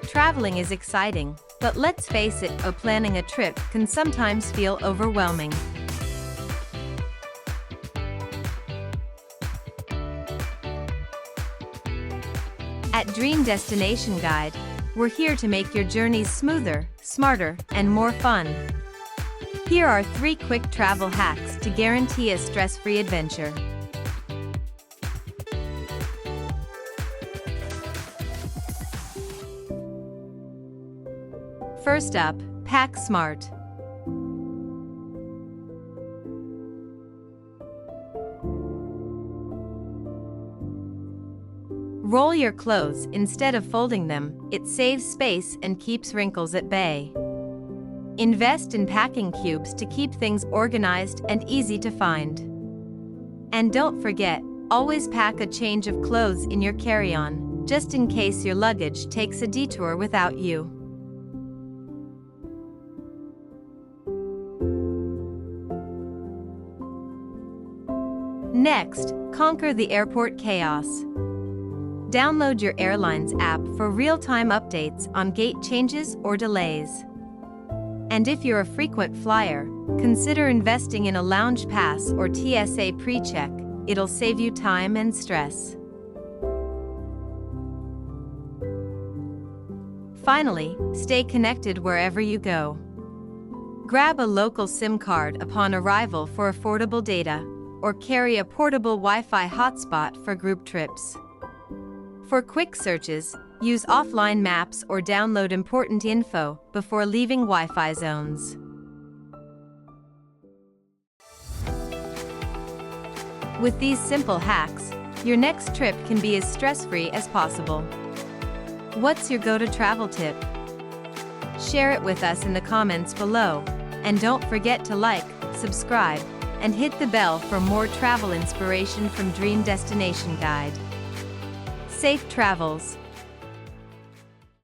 Traveling is exciting, but let's face it, planning a trip can sometimes feel overwhelming. At Dream Destination Guide, we're here to make your journeys smoother, smarter, and more fun. Here are 3 quick travel hacks to guarantee a stress-free adventure. First up, pack smart. Roll your clothes instead of folding them. It saves space and keeps wrinkles at bay. Invest in packing cubes to keep things organized and easy to find. And don't forget, always pack a change of clothes in your carry-on, just in case your luggage takes a detour without you. Next, conquer the airport chaos. Download your airline's app for real-time updates on gate changes or delays. And if you're a frequent flyer, consider investing in a lounge pass or TSA pre-check. It'll save you time and stress. Finally, stay connected wherever you go. Grab a local SIM card upon arrival for affordable data, or carry a portable Wi-Fi hotspot for group trips. For quick searches, use offline maps or download important info before leaving Wi-Fi zones. With these simple hacks, your next trip can be as stress-free as possible. What's your go-to travel tip? Share it with us in the comments below, and don't forget to like, subscribe, and hit the bell for more travel inspiration from Dream Destination Guide. Safe travels!